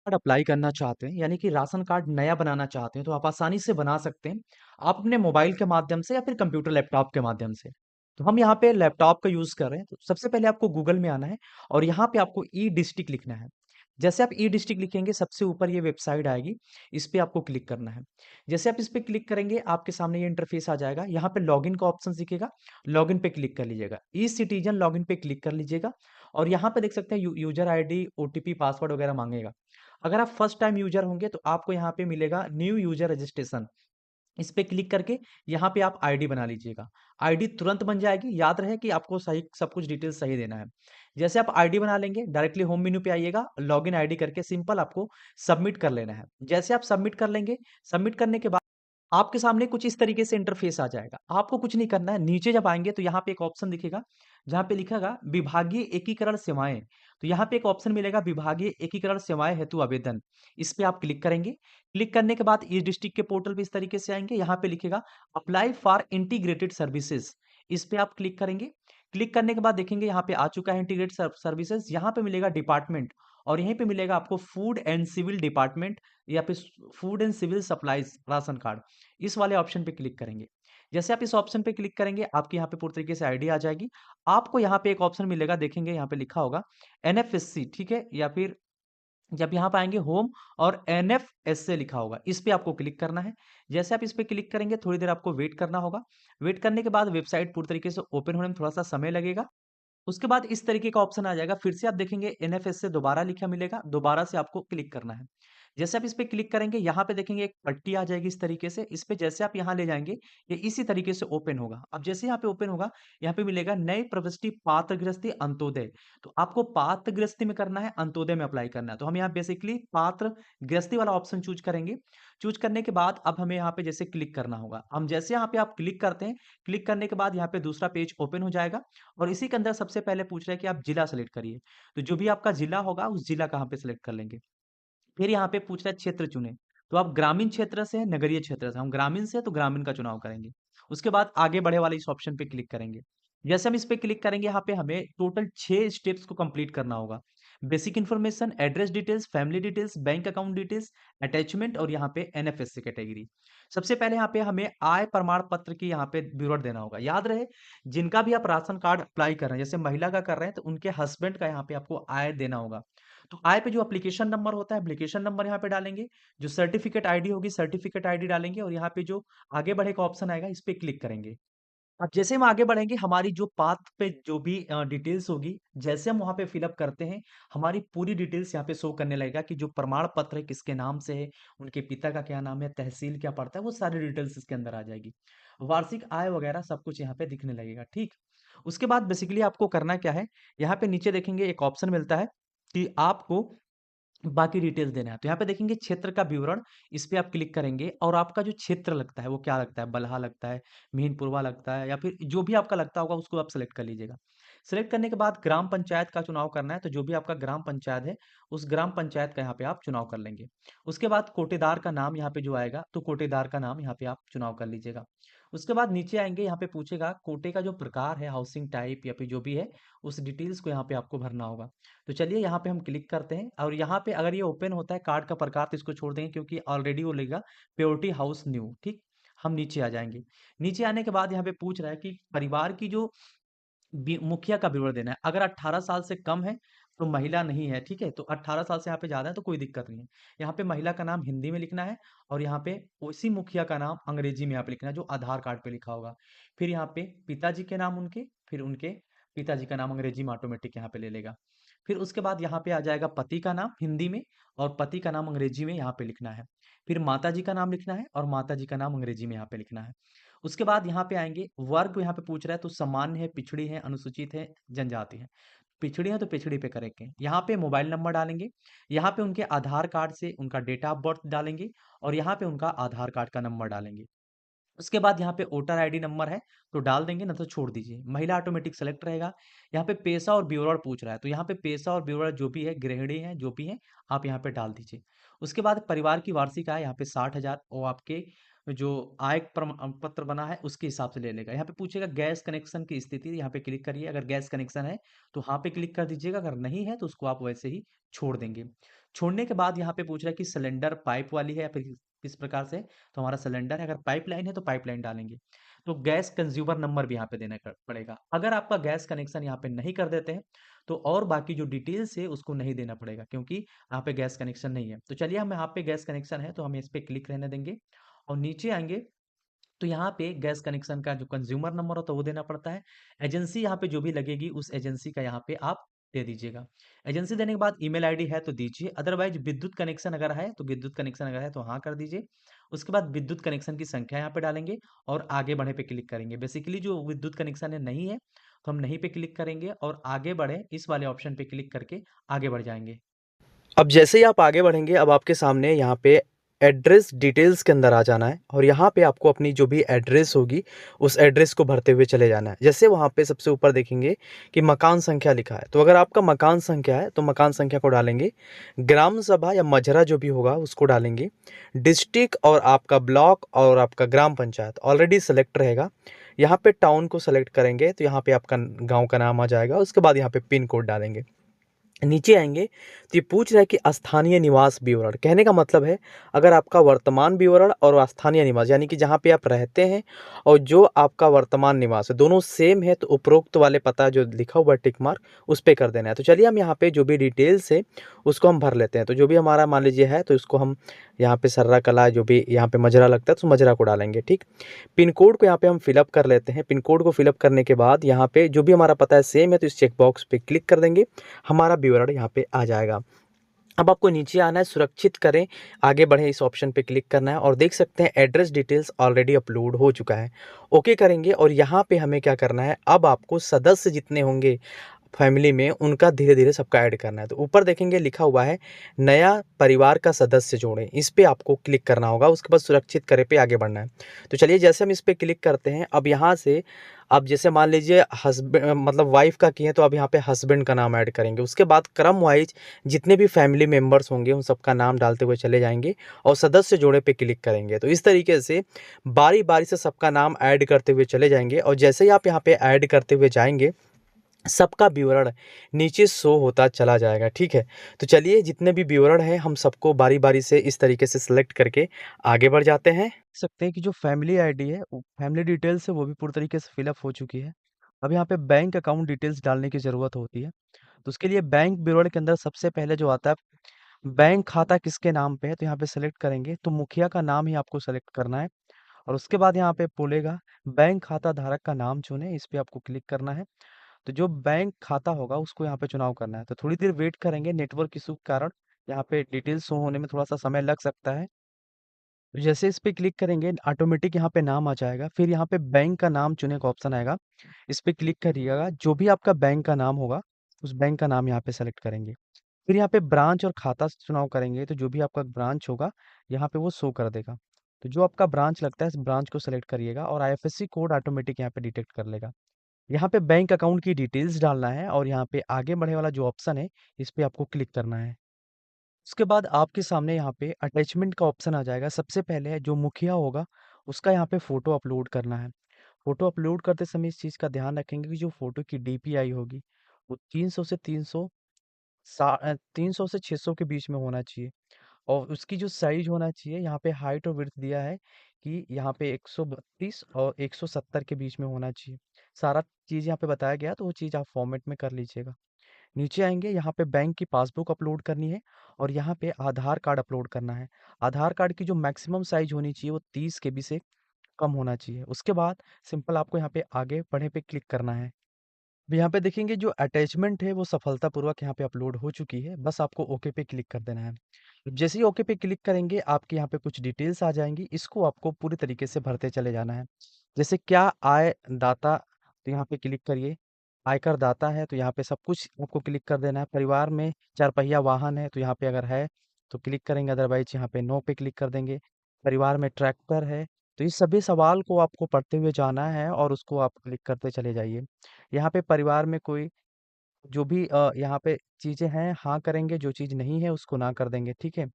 Card apply करना चाहते हैं, यानी कि राशन कार्ड नया बनाना चाहते हैं, तो आप आसानी से बना सकते हैं। आप अपने मोबाइल के माध्यम से या फिर कंप्यूटर लैपटॉप के माध्यम से। तो हम यहाँ पे लैपटॉप का यूज़ कर रहे हैं, तो सबसे पहले आपको गूगल में आना है और यहाँ पे आपको ई डिस्ट्रिक्ट लिखना है। जैसे आप ई डिस्ट्रिक्ट लिखेंगे, सबसे ऊपर ये वेबसाइट आएगी, इस पे आपको क्लिक करना है। जैसे आप इस पे क्लिक करेंगे, आपके सामने ये इंटरफेस आ जाएगा। यहाँ पे लॉगिन का ऑप्शन दिखेगा, लॉगिन पे क्लिक कर लीजिएगा। ई सिटीजन लॉगिन पे क्लिक कर लीजिएगा और यहाँ पे देख सकते हैं यूज़र आईडी, ओटीपी, पासवर्ड वगैरह माँगेगा। अगर आप फर्स्ट टाइम यूज़र होंगे तो आपको यहाँ पे मिलेगा न्यू यूज़र रजिस्ट्रेशन। इस पे क्लिक करके यहाँ पे आप आईडी बना लीजिएगा। आईडी तुरंत बन जाएगी, याद रहे कि आपको सही सब कुछ डिटेल्स सही देना है। जैसे आप आईडी बना लेंगे, डायरेक्टली होम मेन्यू पे आइएगा, लॉगिन आईडी करके सिंपल आपको सबमिट कर लेना है। जैसे आप सबमिट कर लेंगे, सबमिट करने के बाद आपके सामने कुछ इस तरीके से इंटरफेस आ जाएगा। आपको कुछ नहीं करना है, नीचे जब आएँगे तो यहाँ पे एक ऑप्शन दिखेगा, जहाँ पे लिखेगा विभागीय एकीकरण सेवाएँ। तो यहाँ पे एक ऑप्शन मिलेगा विभागीय एकीकरण सेवाएँ हेतु आवेदन। इस पे आप क्लिक करेंगे। क्लिक करने के बाद ई डिस्ट्रिक्ट के पोर्टल पे इस तरीके से आएँगे, यहाँ पे लिखेगा अप्लाई फॉर इंटीग्रेटेड सर्विसेज़। इस पे आप क्लिक करेंगे। क्लिक करने के बाद देखेंगे यहाँ पे आ चुका है इंटीग्रेटेड सर्विसेज़, यहाँ पे मिलेगा डिपार्टमेंट और यहीं पे मिलेगा आपको फूड एंड सिविल डिपार्टमेंट या फिर food and civil supplies ration card. इस वाले ऑप्शन पे क्लिक करेंगे। जैसे आप इस ऑप्शन पे क्लिक करेंगे, आपके यहाँ पे पूरी तरीके से आईडी आ जाएगी। आपको यहाँ पे एक ऑप्शन मिलेगा, देखेंगे यहाँ पे लिखा होगा एनएफएससी, ठीक है? या फिर जब यहाँ पे आएँगे होम और एनएफएसए लिखा होगा, इस पे आपको क्लिक करना है। जैसे आप इस पे क्लिक करेंगे, थोड़ी देर आपको वेट करना होगा। वेट करने के बाद वेबसाइट पूरी तरीके से ओपन होने में थोड़ा-सा समय लगेगा। उसके बाद इस तरीके का ऑप्शन आ जाएगा, फिर से आप देखेंगे एनएफएस से दोबारा लिखा मिलेगा, दोबारा से आपको क्लिक करना है। जैसे आप इस पे क्लिक करेंगे, यहाँ पे देखेंगे एक पट्टी आ जाएगी इस तरीके से, इस पे जैसे आप यहाँ ले जाएँगे, ये इसी तरीके से ओपन होगा। अब जैसे यहाँ पे ओपन होगा, यहाँ पे मिलेगा नई प्रविष्टि पात्र गृहस्थी अंत्योदय। तो आपको पात्र गृहस्थी में करना है, अंत्योदय में अप्लाई करना है। तो हम यहाँ बेसिकली पात्र गृहस्थी वाला ऑप्शन चूज़ करेंगे। चूज़ करने के बाद अब हमें यहाँ पे जैसे क्लिक करना होगा। हम जैसे यहाँ पे आप क्लिक करते हैं, क्लिक करने के बाद यहाँ पे दूसरा पेज ओपन हो जाएगा। और इसी के अंदर सबसे पहले पूछ रहा है कि आप जिला सेलेक्ट करिए। तो जो भी आपका जिला होगा, उस जिला का यहाँ पे सेलेक्ट कर लेंगे। फिर यहाँ पे पूछ रहा है क्षेत्र चुनें। तो आप ग्रामीण क्षेत्र से हैं, नगरीय क्षेत्र से। हम ग्रामीण से हैं, तो ग्रामीण का चुनाव करेंगे। उसके बाद आगे बढ़े वाले इस ऑप्शन पे क्लिक करेंगे। जैसे हम इस पे क्लिक करेंगे, यहाँ पे हमें टोटल 6 स्टेप्स को कंप्लीट करना होगा। Basic information, address details, family details, bank account details, attachment और यहाँ पे एनएफएससी कैटेगरी। सबसे पहले यहाँ पे हमें आय प्रमाण पत्र की यहाँ पे विवरण देना होगा। याद रहे, जिनका भी आप राशन कार्ड अप्लाई कर रहे हैं, जैसे महिला का कर रहे हैं, तो उनके हस्बैंड का यहाँ पे आपको आय देना होगा। तो आय पे जो एप्लीकेशन नंबर होता है, एप्लीकेशन नंबर यहाँ पे डालेंगे। जो सर्टिफिकेट आईडी होगी, सर्टिफिकेट आईडी डालेंगे और यहाँ पे जो आगे बढ़े का ऑप्शन आएगा, इस पे क्लिक करेंगे। अब जैसे हम आगे बढ़ेंगे, हमारी जो पाथ पे जो भी डिटेल्स होगी, जैसे हम वहाँ पे फिलअप करते हैं, हमारी पूरी डिटेल्स यहाँ पे शो करने लगेगा कि जो प्रमाण पत्र है किसके नाम से है, उनके पिता का क्या नाम है, तहसील क्या पड़ता है, वो सारी डिटेल्स इसके अंदर आ जाएगी। वार्षिक आय वगैरह सब कुछ यहाँ पे दिखने लगेगा, ठीक? उसके बाद बेसिकली आपको करना क्या है, यहाँ पे नीचे देखेंगे एक ऑप्शन मिलता है कि आपको बाकी डिटेल्स देना है। तो यहाँ पे देखेंगे क्षेत्र का विवरण, इस पे आप क्लिक करेंगे और आपका जो क्षेत्र लगता है वो क्या लगता है, बलहा लगता है, मिहिनपुरवा लगता है या फिर जो भी आपका लगता होगा उसको आप सेलेक्ट कर लीजिएगा। सेलेक्ट करने के बाद ग्राम पंचायत का चुनाव करना है, तो जो भी आपका ग्राम पंचायत है, उस ग्राम पंचायत का यहाँ पे आप चुनाव कर लेंगे। उसके बाद कोटेदार का नाम यहाँ पे जो आएगा, तो कोटेदार का नाम यहाँ पे आप चुनाव कर लीजिएगा। उसके बाद नीचे आएँगे, यहाँ पे पूछेगा कोटे का जो प्रकार है, हाउसिंग टाइप या फिर जो भी है, उस डिटेल्स को यहाँ पे आपको भरना होगा। तो चलिए यहाँ पे हम क्लिक करते हैं और यहाँ पे अगर ये ओपन होता है कार्ड का प्रकार, तो इसको छोड़ देंगे क्योंकि ऑलरेडी वो लेगा प्योरिटी हाउस न्यू, ठीक? हम नीचे आ जाएँगे। नीचे आने के बाद यहाँ पे पूछ रहा है कि परिवार की जो मुखिया का विवरण देना है। अगर 18 साल से कम है तो महिला नहीं है, ठीक है? तो 18 साल से यहाँ पे ज़्यादा है तो कोई दिक्कत नहीं है। यहाँ पे महिला का नाम हिंदी में लिखना है और यहाँ पे उसी मुखिया का नाम अंग्रेजी में यहाँ पे लिखना है जो आधार कार्ड पे लिखा होगा। फिर यहाँ पे पिताजी के नाम उनके, फिर उनके पिताजी का नाम अंग्रेजी में ऑटोमेटिक यहाँ पे ले लेगा। फिर उसके बाद यहाँ पे आ जाएगा पति का नाम हिंदी में और पति का नाम अंग्रेजी में यहाँ पे लिखना है। फिर माताजी का नाम लिखना है और माताजी का नाम अंग्रेजी में यहाँ पे लिखना है। उसके बाद यहाँ पे आएँगे, वर्ग यहाँ पे पूछ रहा है तो सामान्य है, पिछड़ी है, अनुसूचित है, जनजाति है। पिछड़ी है तो पिछड़ी पे करेंगे। यहाँ पे मोबाइल नंबर डालेंगे, यहाँ पे उनके आधार कार्ड से उनका डेट ऑफ बर्थ डालेंगे और यहाँ पे उनका आधार कार्ड का नंबर डालेंगे। उसके बाद यहाँ पे वोटर आईडी नंबर है तो डाल देंगे ना तो छोड़ दीजिए। महिला ऑटोमेटिक सेलेक्ट रहेगा। यहाँ पे पेशा और विवरण पूछ रहा है तो यहाँ पे पेशा और विवरण जो भी है, गृहिणी है, जो भी है, आप यहाँ पे डाल दीजिए। उसके बाद परिवार की वार्षिक आय यहाँ पे 60,000 वो आपके जो आय प्रमाण पत्र बना है उसके हिसाब से ले लेगा। यहाँ पे पूछेगा गैस कनेक्शन की स्थिति, यहाँ पे क्लिक करिए। अगर गैस कनेक्शन है तो हाँ पे क्लिक कर दीजिएगा, अगर नहीं है तो उसको आप वैसे ही छोड़ देंगे। छोड़ने के बाद यहाँ पे पूछ रहा है कि सिलेंडर पाइप वाली है या फिर किस प्रकार से, तो हमारा सिलेंडर है। अगर पाइपलाइन है तो पाइपलाइन डालेंगे। तो गैस कंज्यूमर नंबर भी यहाँ पे देना पड़ेगा। अगर आपका गैस कनेक्शन यहाँ पे नहीं कर देते हैं तो और बाकी जो डिटेल्स है उसको नहीं देना पड़ेगा, क्योंकि यहाँ पे गैस कनेक्शन नहीं है। तो चलिए, हम यहाँ पे गैस कनेक्शन है तो हम इस पे क्लिक रहने देंगे और नीचे आएंगे तो यहाँ पे गैस कनेक्शन का जो कंज्यूमर नंबर होता है वो देना पड़ता है। एजेंसी यहाँ पे जो भी लगेगी उस एजेंसी का यहाँ पे आप दे दीजिएगा। एजेंसी देने के बाद ईमेल आईडी है तो दीजिए, अदरवाइज विद्युत कनेक्शन अगर है तो विद्युत कनेक्शन अगर है तो हाँ कर दीजिए। उसके बाद विद्युत कनेक्शन की संख्या यहाँ पे डालेंगे और आगे बढ़े पे क्लिक करेंगे। बेसिकली जो विद्युत कनेक्शन है नहीं है तो हम नहीं पे क्लिक करेंगे और आगे बढ़े इस वाले ऑप्शन पे क्लिक करके आगे बढ़ जाएंगे। अब जैसे ही आप आगे बढ़ेंगे, अब आपके सामने यहाँ पे एड्रेस डिटेल्स के अंदर आ जाना है और यहाँ पे आपको अपनी जो भी एड्रेस होगी उस एड्रेस को भरते हुए चले जाना है। जैसे वहाँ पे सबसे ऊपर देखेंगे कि मकान संख्या लिखा है, तो अगर आपका मकान संख्या है तो मकान संख्या को डालेंगे। ग्राम सभा या मजरा जो भी होगा उसको डालेंगे। डिस्ट्रिक्ट और आपका ब्लॉक और आपका ग्राम पंचायत ऑलरेडी सेलेक्ट रहेगा। यहाँ पे टाउन को सेलेक्ट करेंगे तो यहाँ पे आपका गाँव का नाम आ जाएगा। उसके बाद यहाँ पे पिन कोड डालेंगे। नीचे आएँगे तो ये पूछ रहा है कि स्थानीय निवास विवरण। कहने का मतलब है, अगर आपका वर्तमान विवरण और स्थानीय निवास यानी कि जहाँ पे आप रहते हैं और जो आपका वर्तमान निवास है दोनों सेम है तो उपरोक्त वाले पता जो लिखा हुआ है टिक मार्क उस पे कर देना है। तो चलिए, हम यहाँ पे जो भी डिटेल्स है उसको हम भर लेते हैं। तो जो भी हमारा मान लीजिए है तो इसको हम यहाँ पे सर्रा कला जो भी यहाँ पे मजरा लगता है तो मजरा को डालेंगे। ठीक, पिन कोड को यहाँ पे हम फिलअप कर लेते हैं। पिन कोड को फिलअप करने के बाद यहाँ पे जो भी हमारा पता है सेम है तो इस चेक बॉक्स पे क्लिक कर देंगे। हमारा विवरण यहाँ पे आ जाएगा। अब आपको नीचे आना है, सुरक्षित करें, आगे बढ़ें, इस ऑप्शन पे क्लिक करना है और देख सकते हैं एड्रेस डिटेल्स ऑलरेडी अपलोड हो चुका है। ओके करेंगे और यहाँ पे हमें क्या करना है, अब आपको सदस्य जितने होंगे फैमिली में उनका धीरे धीरे सबका ऐड करना है। तो ऊपर देखेंगे लिखा हुआ है नया परिवार का सदस्य जोड़ें, इस पे आपको क्लिक करना होगा। उसके बाद सुरक्षित करें पे आगे बढ़ना है। तो चलिए, जैसे हम इस पे क्लिक करते हैं, अब यहाँ से अब जैसे मान लीजिए हस्बैंड मतलब वाइफ का किए तो अब यहाँ पे हस्बैंड का नाम ऐड करेंगे। उसके बाद क्रम वाइज जितने भी फैमिली मेंबर्स होंगे उन सबका नाम डालते हुए चले जाएंगे और सदस्य जोड़े पे क्लिक करेंगे। तो इस तरीके से बारी बारी से सबका नाम ऐड करते हुए चले जाएंगे और जैसे ही आप यहाँ पे ऐड करते हुए जाएंगे सबका विवरण नीचे शो होता चला जाएगा। ठीक है, तो चलिए, जितने भी विवरण हैं हम सबको बारी बारी से इस तरीके से सिलेक्ट करके आगे बढ़ जाते हैं। देख सकते हैं कि जो फैमिली आईडी है, फैमिली डिटेल्स है वो भी पूरी तरीके से फिलअप हो चुकी है। अब यहाँ पे बैंक अकाउंट डिटेल्स डालने की ज़रूरत होती है। तो उसके लिए बैंक विवरण के अंदर सबसे पहले जो आता है, बैंक खाता किसके नाम पे है, तो यहाँ पे सेलेक्ट करेंगे तो मुखिया का नाम ही आपको सेलेक्ट करना है। और उसके बाद यहाँ पे बोलेगा बैंक खाता धारक का नाम चुनें, इस पे आपको क्लिक करना है। तो जो बैंक खाता होगा उसको यहाँ पे चुनाव करना है। तो थोड़ी देर वेट करेंगे, नेटवर्क इशू के कारण यहाँ पे डिटेल्स शो होने में थोड़ा सा समय लग सकता है। तो जैसे इस पे क्लिक करेंगे ऑटोमेटिक यहाँ पे नाम आ जाएगा। फिर यहाँ पे बैंक का नाम चुने का ऑप्शन आएगा, इस पे क्लिक करिएगा। जो भी आपका बैंक का नाम होगा उस बैंक का नाम यहाँ पे सेलेक्ट करेंगे। फिर यहाँ पे ब्रांच और खाता चुनाव करेंगे तो जो भी आपका ब्रांच होगा यहाँ पे वो शो कर देगा। तो जो आपका ब्रांच लगता है इस ब्रांच को सेलेक्ट करिएगा और आईएफएससी कोड ऑटोमेटिक यहाँ पे डिटेक्ट कर लेगा। यहाँ पे बैंक अकाउंट की डिटेल्स डालना है और यहाँ पे आगे बढ़े वाला जो ऑप्शन है इस पे आपको क्लिक करना है। उसके बाद आपके सामने यहाँ पे अटैचमेंट का ऑप्शन आ जाएगा। सबसे पहले जो मुखिया होगा उसका यहाँ पे फोटो अपलोड करना है। फोटो अपलोड करते समय इस चीज़ का ध्यान रखेंगे कि जो फोटो की डीपीआई होगी वो 300 से 600 के बीच में होना चाहिए। और उसकी जो साइज होना चाहिए, यहाँ पे हाइट और विड्थ दिया है कि यहाँ पे 132 और 170 के बीच में होना चाहिए। सारा चीज़ यहाँ पे बताया गया, तो वो चीज़ आप फॉर्मेट में कर लीजिएगा। नीचे आएँगे, यहाँ पे बैंक की पासबुक अपलोड करनी है और यहाँ पे आधार कार्ड अपलोड करना है। आधार कार्ड की जो मैक्सिमम साइज़ होनी चाहिए वो 30 केबी से कम होना चाहिए। उसके बाद सिंपल आपको यहाँ पे आगे बढ़े पे क्लिक करना है। अब यहाँ पे देखेंगे जो अटैचमेंट है वो सफलतापूर्वक यहाँ पे अपलोड हो चुकी है। बस आपको ओके पे क्लिक कर देना है। जैसे ही ओके पे क्लिक करेंगे आपके यहाँ पे कुछ डिटेल्स आ जाएँगी, इसको आपको पूरी तरीके से भरते चले जाना है। जैसे क्या आय दाता, तो यहाँ पे क्लिक करिए। आयकर दाता है तो यहाँ पे सब कुछ आपको क्लिक कर देना है। परिवार में 4 पहिया वाहन है तो यहाँ पे अगर है तो क्लिक करेंगे, अदरवाइज़ यहाँ पे नो पे क्लिक कर देंगे। परिवार में ट्रैक्टर है, तो इस सभी सवाल को आपको पढ़ते हुए जाना है और उसको आप क्लिक करते चले जाइए। यहाँ पे परिवार में कोई जो भी यहाँ पे चीज़ें हैं हाँ करेंगे, जो चीज़ नहीं है उसको ना कर देंगे, ठीक है?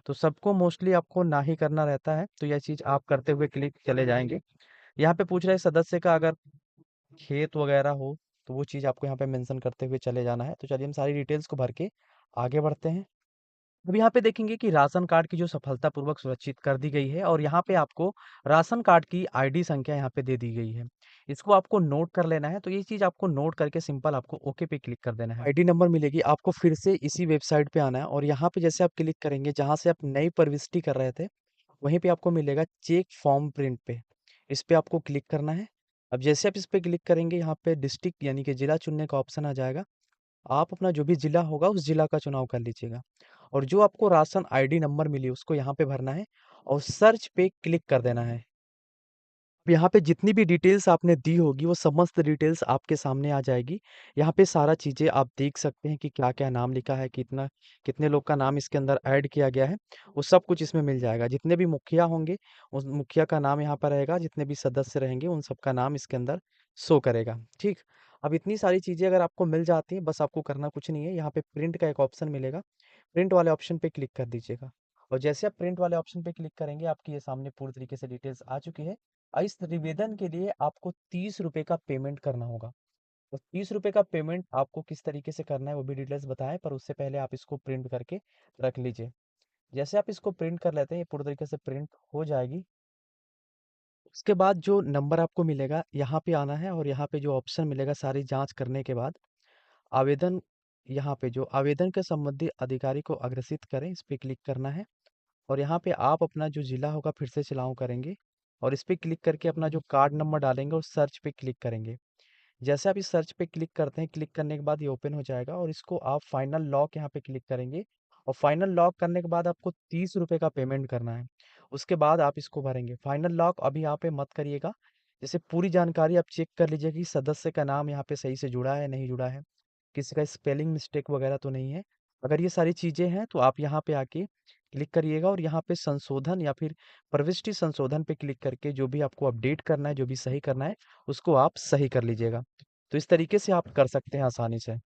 तो सबको मोस्टली आपको ना ही करना रहता है, तो यह चीज़ आप करते हुए क्लिक चले जाएँगे। यहाँ पे पूछ रहा है सदस्य का अगर खेत वगैरह हो, तो वो चीज़ आपको यहाँ पे मेंशन करते हुए चले जाना है। तो चलिए हम सारी डिटेल्स को भर के आगे बढ़ते हैं। अब यहाँ पे देखेंगे कि राशन कार्ड की जो सफलतापूर्वक सुरक्षित कर दी गई है और यहाँ पे आपको राशन कार्ड की आईडी संख्या यहाँ पे दे दी गई है। इसको आपको नोट कर लेना है, तो ये चीज़ आपको नोट करके सिंपल आपको ओके पे क्लिक कर देना है। आईडी नंबर मिलेगी, आपको फिर से इसी वेबसाइट पे आना है और यहाँ पे जैसे आप क्लिक करेंगे, जहाँ से आप नई प्रविष्टि कर रहे थे, वहीं पे आपको मिलेगा चेक फॉर्म प्रिंट पे। इस पे आपको क्लिक करना है। अब जैसे आप इस पे क्लिक करेंगे, यहाँ पे डिस्ट्रिक्ट यानी कि जिला चुनने का ऑप्शन आ जाएगा। आप अपना जो भी जिला होगा उस जिला का चुनाव कर लीजिएगा और जो आपको राशन आईडी नंबर मिली उसको यहाँ पे भरना है और सर्च पे क्लिक कर देना है। अब यहाँ पे जितनी भी डिटेल्स आपने दी होगी वो समस्त डिटेल्स आपके सामने आ जाएगी। यहाँ पे सारा चीज़ें आप देख सकते हैं कि क्या-क्या नाम लिखा है, कितना कितने लोग का नाम इसके अंदर ऐड किया गया है, वो सब कुछ इसमें मिल जाएगा। जितने भी मुखिया होंगे, उस मुखिया का नाम यहाँ पर रहेगा, जितने भी सदस्य रहेंगे उन सबका नाम इसके अंदर शो करेगा, ठीक? अब इतनी सारी चीज़ें अगर आपको मिल जाती हैं, बस आपको करना कुछ नहीं है, यहाँ पे प्रिंट का एक ऑप्शन मिलेगा, प्रिंट वाले ऑप्शन पे क्लिक कर दीजिएगा और जैसे आप प्रिंट वाले ऑप्शन पे क्लिक करेंगे, आपकी ये सामने पूरी तरीके से डिटेल्स आ चुकी है। इस निवेदन के लिए आपको 30 रुपए का पेमेंट करना होगा। तो 30 रुपए का पेमेंट आपको किस तरीके से करना है वो भी डिटेल्स बताएं, पर उससे पहले आप इसको प्रिंट करके रख लीजिए। जैसे आप इसको प्रिंट कर लेते हैं, ये पूरी तरीके से प्रिंट हो जाएगी। उसके बाद जो नंबर आपको मिलेगा, यहाँ पे आना है और यहाँ पे जो ऑप्शन मिलेगा सारी जाँच करने के बाद आवेदन, यहाँ पे जो आवेदन के संबंधी अधिकारी को अग्रेसित करें, इस पे क्लिक करना है और यहाँ पे आप अपना जो ज़िला होगा फिर से चुनाव करेंगे और इस पे क्लिक करके अपना जो कार्ड नंबर डालेंगे और सर्च पे क्लिक करेंगे। जैसे आप इस सर्च पे क्लिक करते हैं, क्लिक करने के बाद ये ओपन हो जाएगा और इसको आप फाइनल लॉक यहाँ पे क्लिक करेंगे और फाइनल लॉक करने के बाद आपको 30 रुपए का पेमेंट करना है। उसके बाद आप इसको भरेंगे। फाइनल लॉक अभी यहाँ पे मत करिएगा। जैसे पूरी जानकारी आप चेक कर लीजिए कि सदस्य का नाम यहाँ पे सही से जुड़ा है, नहीं जुड़ा है। किसी का स्पेलिंग मिस्टेक वगैरह तो नहीं है। अगर ये सारी चीज़ें हैं तो आप यहाँ पे आके क्लिक करिएगा और यहाँ पे संशोधन या फिर प्रविष्टि संशोधन पे क्लिक करके जो भी आपको अपडेट करना है, जो भी सही करना है, उसको आप सही कर लीजिएगा। तो इस तरीके से आप कर सकते हैं आसानी से।